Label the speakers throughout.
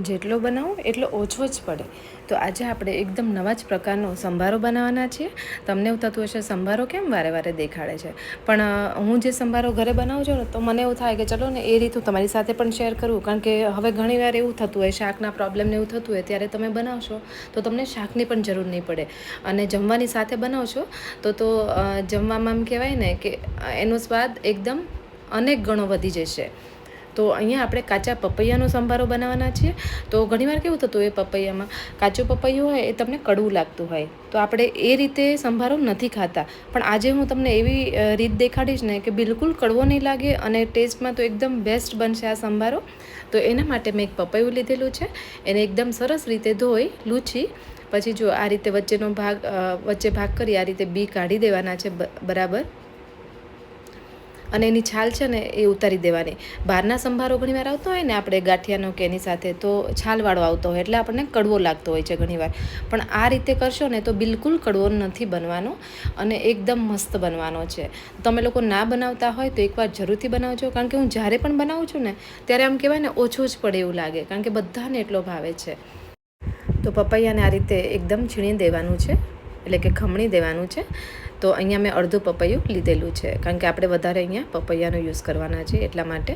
Speaker 1: જેટલો બનાવો એટલો ઓછો જ પડે. તો આજે આપણે એકદમ નવા જ પ્રકારનો સંભારો બનાવવાના છીએ. તમને એવું થતું હશે સંભારો કેમ વારે વારે દેખાડે છે, પણ હું જે સંભારો ઘરે બનાવું છું ને તો મને એવું થાય કે ચલો ને એ રીત હું તમારી સાથે પણ શેર કરું. કારણ કે હવે ઘણીવાર એવું થતું હોય, શાકના પ્રોબ્લેમને એવું થતું હોય ત્યારે તમે બનાવશો તો તમને શાકની પણ જરૂર નહીં પડે, અને જમવાની સાથે બનાવશો તો જમવામાં એમ કહેવાય ને કે એનો સ્વાદ એકદમ અનેક ગણો વધી જશે. તો અહીંયા આપણે કાચા પપૈયાનો સંભારો બનાવવાના છીએ. તો ઘણીવાર કેવું થતું હોય, પપૈયામાં કાચું પપૈયું હોય એ તમને કડવું લાગતું હોય, તો આપણે એ રીતે સંભારો નથી ખાતા. પણ આજે હું તમને એવી રીત દેખાડીશ ને કે બિલકુલ કડવો નહીં લાગે અને ટેસ્ટમાં તો એકદમ બેસ્ટ બનશે આ સંભારો. તો એના માટે મેં એક પપૈયું લીધેલું છે. એને એકદમ સરસ રીતે ધોઈ લૂછી પછી જો આ રીતે વચ્ચે ભાગ કરી આ રીતે બી કાઢી દેવાના છે બરાબર, અને એની છાલ છે ને એ ઉતારી દેવાની. બહારના સંભારો ઘણીવાર આવતો હોય ને આપણે ગાંઠિયાનો કે એની સાથે, તો છાલવાળો આવતો હોય એટલે આપણને કડવો લાગતો હોય છે ઘણીવાર. પણ આ રીતે કરશો ને તો બિલકુલ કડવો નથી બનવાનો અને એકદમ મસ્ત બનવાનો છે. તમે લોકો ના બનાવતા હોય તો એકવાર જરૂરથી બનાવજો. કારણ કે હું જ્યારે પણ બનાવું છું ને ત્યારે આમ કહેવાય ને ઓછું જ પડે એવું લાગે, કારણ કે બધાને એટલો ભાવે છે. તો પપૈયાને આ રીતે એકદમ છીણી દેવાનું છે, એટલે કે ખમણી દેવાનું છે. તો અહીંયા મેં અડધું પપૈયું લીધેલું છે, કારણ કે આપણે વધારે અહીંયા પપૈયાનો યુઝ કરવાના છે એટલા માટે.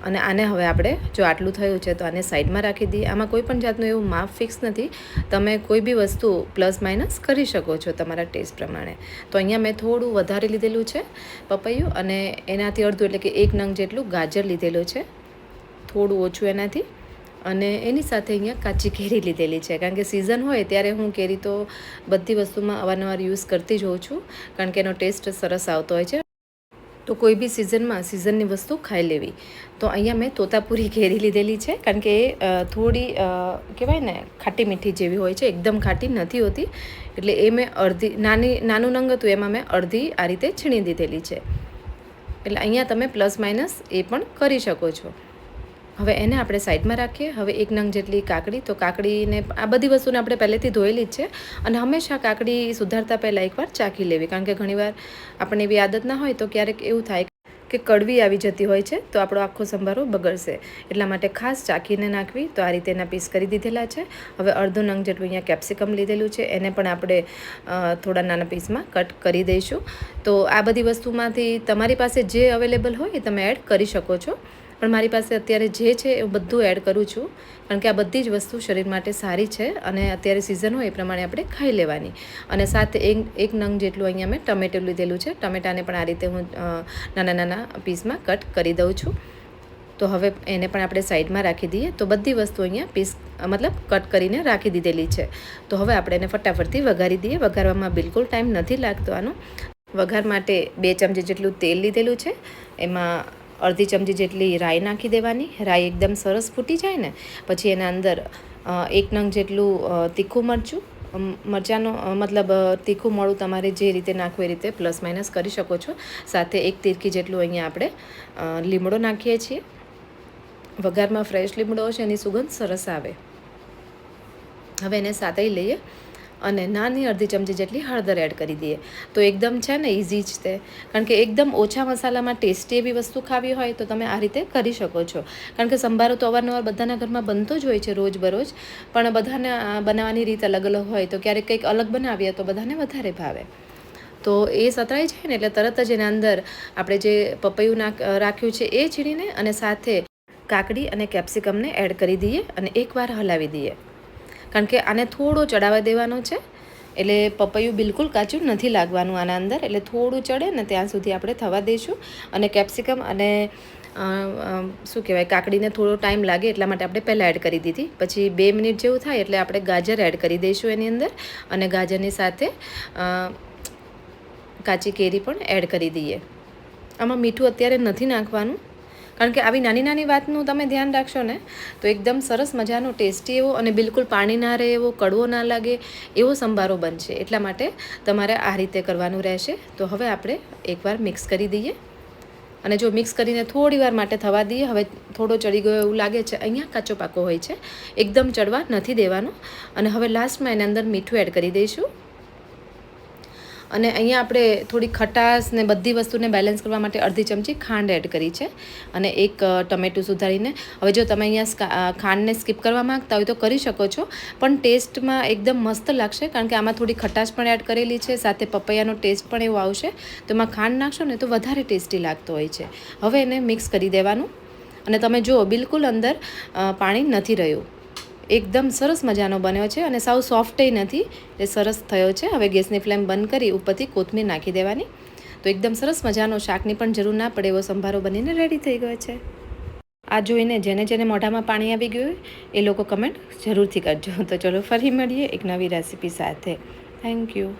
Speaker 1: અને આને હવે આપણે જો આટલું થયું છે તો આને સાઈડમાં રાખી દઈએ. આમાં કોઈ પણ જાતનું એવું માપ ફિક્સ નથી, તમે કોઈ બી વસ્તુ પ્લસ માઇનસ કરી શકો છો તમારા ટેસ્ટ પ્રમાણે. તો અહીંયા મેં થોડું વધારે લીધેલું છે પપૈયું, અને એનાથી અડધું એટલે કે 1 નંગ જેટલું ગાજર લીધેલું છે, થોડું ઓછું એનાથી. અને એની સાથે અહીંયા કાચી કેરી લીધેલી છે, કારણ કે સિઝન હોય ત્યારે હું કેરી તો બધી વસ્તુમાં અવારનવાર યુઝ કરતી જ હોઉં છું, કારણ કે એનો ટેસ્ટ સરસ આવતો હોય છે. તો કોઈ બી સિઝનમાં સિઝનની વસ્તુ ખાઈ લેવી. તો અહીંયા મેં તોતાપુરી કેરી લીધેલી છે, કારણ કે એ થોડી કહેવાય ને ખાટી મીઠી જેવી હોય છે, એકદમ ખાટી નથી હોતી. એટલે એ મેં નાનું નંગ હતું એમાં મેં અડધી આ રીતે છીણી દીધેલી છે. એટલે અહીંયા તમે પ્લસ માઇનસ એ પણ કરી શકો છો. હવે એને આપણે સાઈડમાં રાખીએ. હવે 1 નંગ જેટલી કાકડી, તો કાકડીને આ બધી વસ્તુને આપણે પહેલેથી ધોયેલી જ છે, અને હંમેશા કાકડી સુધારતા પહેલાં એકવાર ચાખી લેવી, કારણ કે ઘણીવાર આપણને એવી આદત ના હોય તો ક્યારેક એવું થાય કે કડવી આવી જતી હોય છે તો આપણો આખો સંભારો બગડશે. એટલા માટે ખાસ ચાખીને નાખવી. તો આ રીતે એના પીસ કરી દીધેલા છે. હવે અડધો નંગ જેટલું અહીંયા કેપ્સિકમ લીધેલું છે, એને પણ આપણે થોડા નાના પીસમાં કટ કરી દઈશું. તો આ બધી વસ્તુમાંથી તમારી પાસે જે અવેલેબલ હોય એ તમે એડ કરી શકો છો, પણ મારી પાસે અત્યારે જે છે એ બધું એડ કરું છું, કારણ કે આ બધી જ વસ્તુ શરીર માટે સારી છે અને અત્યારે સિઝન હોય એ પ્રમાણે આપણે ખાઈ લેવાની. અને સાથે એક નંગ જેટલું અહીંયા મેં ટમેટું લીધેલું છે. ટમેટાને પણ આ રીતે હું નાના નાના પીસમાં કટ કરી દઉં છું. તો હવે એને પણ આપણે સાઈડમાં રાખી દઈએ. તો બધી વસ્તુ અહીંયા કટ કરીને રાખી દીધેલી છે. તો હવે આપણે એને ફટાફટથી વઘારી દઈએ. વઘારવામાં બિલકુલ ટાઈમ નથી લાગતો આનો. વઘાર માટે 2 ચમચી જેટલું તેલ લીધેલું છે, એમાં અડધી ચમચી જેટલી રાઈ નાખી દેવાની. રાઈ એકદમ સરસ ફૂટી જાય ને પછી એના અંદર 1 નંગ જેટલું તીખું મરચાંનો તીખું મોળું તમારે જે રીતે નાખવું એ રીતે પ્લસ માઇનસ કરી શકો છો. સાથે 1 તીરકી જેટલું અહીંયા આપણે લીમડો નાખીએ છીએ. વઘારમાં ફ્રેશ લીમડો હશે એની સુગંધ સરસ આવે. હવે એને સાતળી લઈએ અને નાની અડધી ચમચી જેટલી હળદર એડ કરી દઈએ. તો એકદમ છે ને ઇઝી જ તે, કારણ કે એકદમ ઓછા મસાલામાં ટેસ્ટી એવી વસ્તુ ખાવી હોય તો તમે આ રીતે કરી શકો છો. કારણ કે સંભારો તો અવારનવાર બધાના ઘરમાં બનતો જ હોય છે રોજ બરોજ, પણ બધાને બનાવવાની રીત અલગ અલગ હોય, તો ક્યારેક કંઈક અલગ બનાવીએ તો બધાને વધારે ભાવે. તો એ સતળાઈ જાય ને એટલે તરત જ એના અંદર આપણે જે પપૈયું રાખ્યું છે એ છીણીને અને સાથે કાકડી અને કેપ્સિકમને એડ કરી દઈએ અને એકવાર હલાવી દઈએ. કારણ કે આને થોડો ચડાવવા દેવાનો છે, એટલે પપૈયું બિલકુલ કાચું નથી લાગવાનું આના અંદર, એટલે થોડું ચડે ને ત્યાં સુધી આપણે થવા દઈશું. અને કેપ્સિકમ અને કાકડીને થોડો ટાઈમ લાગે એટલા માટે આપણે પહેલાં એડ કરી દીધી. પછી 2 મિનિટ જેવું થાય એટલે આપણે ગાજર એડ કરી દઈશું એની અંદર, અને ગાજરની સાથે કાચી કેરી પણ એડ કરી દઈએ. આમાં મીઠું અત્યારે નથી નાખવાનું, કારણ કે આવી નાની નાની વાતનું તમે ધ્યાન રાખશો ને તો એકદમ સરસ મજાનો ટેસ્ટી એવો અને બિલકુલ પાણી ના રહે એવો, કડવો ના લાગે એવો સંભારો બનશે. એટલા માટે તમારે આ રીતે કરવાનું રહેશે. તો હવે આપણે એકવાર મિક્સ કરી દઈએ, અને જો મિક્સ કરીને થોડી વાર માટે થવા દઈએ. હવે થોડો ચડી ગયો એવું લાગે છે, અહીંયા કાચો પાકો હોય છે, એકદમ ચડવા નથી દેવાનો. અને હવે લાસ્ટમાં એના અંદર મીઠું એડ કરી દઈશું. અને અહીંયા આપણે થોડી ખટાશ ને બધી વસ્તુને બેલેન્સ કરવા માટે અડધી ચમચી ખાંડ એડ કરી છે અને એક ટમેટું સુધારીને. હવે જો તમે અહીંયા ખાંડને સ્કીપ કરવા માંગતા હોય તો કરી શકો છો, પણ ટેસ્ટમાં એકદમ મસ્ત લાગશે કારણ કે આમાં થોડી ખટાશ પણ એડ કરેલી છે, સાથે પપૈયાનો ટેસ્ટ પણ એવો આવશે. તો એમાં ખાંડ નાખશો ને તો વધારે ટેસ્ટી લાગતો હોય છે. હવે એને મિક્સ કરી દેવાનું અને તમે જુઓ બિલકુલ અંદર પાણી નથી રહ્યું. એકદમ સરસ મજાનો બન્યો છે અને સાવ સોફ્ટય નથી, એ સરસ થયો છે. હવે ગેસની ફ્લેમ બંધ કરી ઉપરથી કોથમીર નાખી દેવાની. તો એકદમ સરસ મજાનો, શાકની પણ જરૂર ના પડે એવો સંભારો બનીને રેડી થઈ ગયો છે. આ જોઈને જેને જેને મોઢામાં પાણી આવી ગયું એ લોકો કમેન્ટ જરૂરથી કરજો. તો ચલો ફરી મળીએ એક નવી રેસીપી સાથે. Thank you.